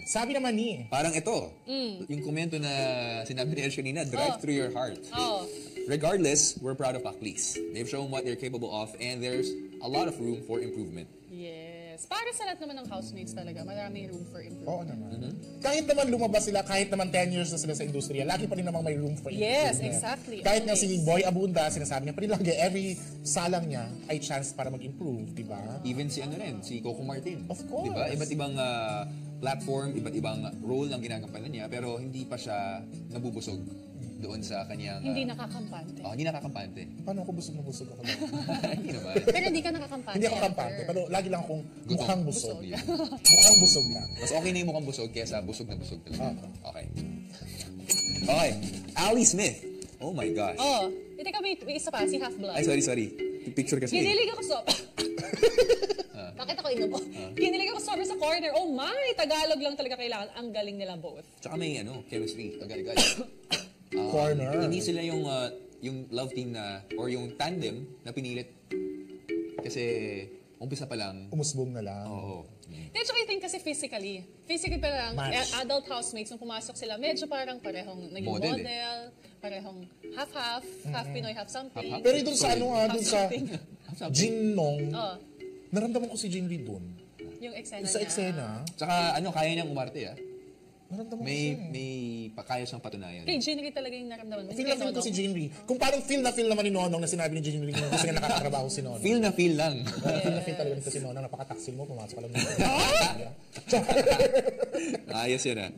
Sabi naman ni. Parang ito, yung komento na sinabi ni Edge kanina, drive through your heart. Regardless, we're proud of Aklis. They've shown what they're capable of and there's a lot of room for improvement. Yes. Para sa lahat naman ng housemates talaga, marami room for improvement. Oo naman. Kahit naman lumabas sila, kahit naman 10 years na sila sa industriya, lagi pa rin namang may room for improvement. Yes, exactly. Kahit nga si Boy Abunda, sinasabi niya, pa rin lagi, every salang niya ay chance para mag-improve, di ba? Even si ano rin, si Coco Martin. Of course. Diba? Iba't ibang platform, iba't ibang role ang ginagampanan niya, pero hindi pa siya nabubusog doon sa kanyang... Hindi nakakampante. Hindi nakakampante. Paano ako busog na busog ako? Hindi naman. Pero hindi ka nakakampante. Hindi ako kampante, pero lagi lang akong mukhang busog. Yeah. Mukhang busog lang. Mas okay na yung mukhang busog kesa busog na busog talaga. Okay. Okay. Ali Smith. Oh my gosh. Teka, may isa pa, si Half-Blood. Ay, sorry. Picture kasi. Kinilig ako Bakit ako inubo? Kinilig ako sobrang sa corner. Oh my! Tagalog lang talaga kailangan. Ang galing nila both. Tsaka may chemistry. Tagal-gal. Corner. Hindi sila yung love team na, or yung tandem na pinilit. Kasi umpisa pa lang. Umusbong na lang. Oo. Then, I think kasi physically pa lang, adult housemates, nung pumasok sila, medyo parang parehong naging model parehong half-half, half Pinoy, half something. Pero doon sa doon sa Jin Nong, naramdaman ko si Jin Lee doon. Yung eksena Sa eksena. Tsaka kaya niyang umarte Naramdaman ko may kaya siyang patunayan. Kay Jin Lee talaga yung naramdaman mo. Feel na feel ko si Jin Lee. Kung parang feel na feel naman ni Nonong na sinabi ni Jin Lee kung gusto niya nakakatrabaho si Nonong. Feel na feel lang. Feel na feel talaga nito si Nonong. Napakataksil mo, pumasok ka lang. Ayos yun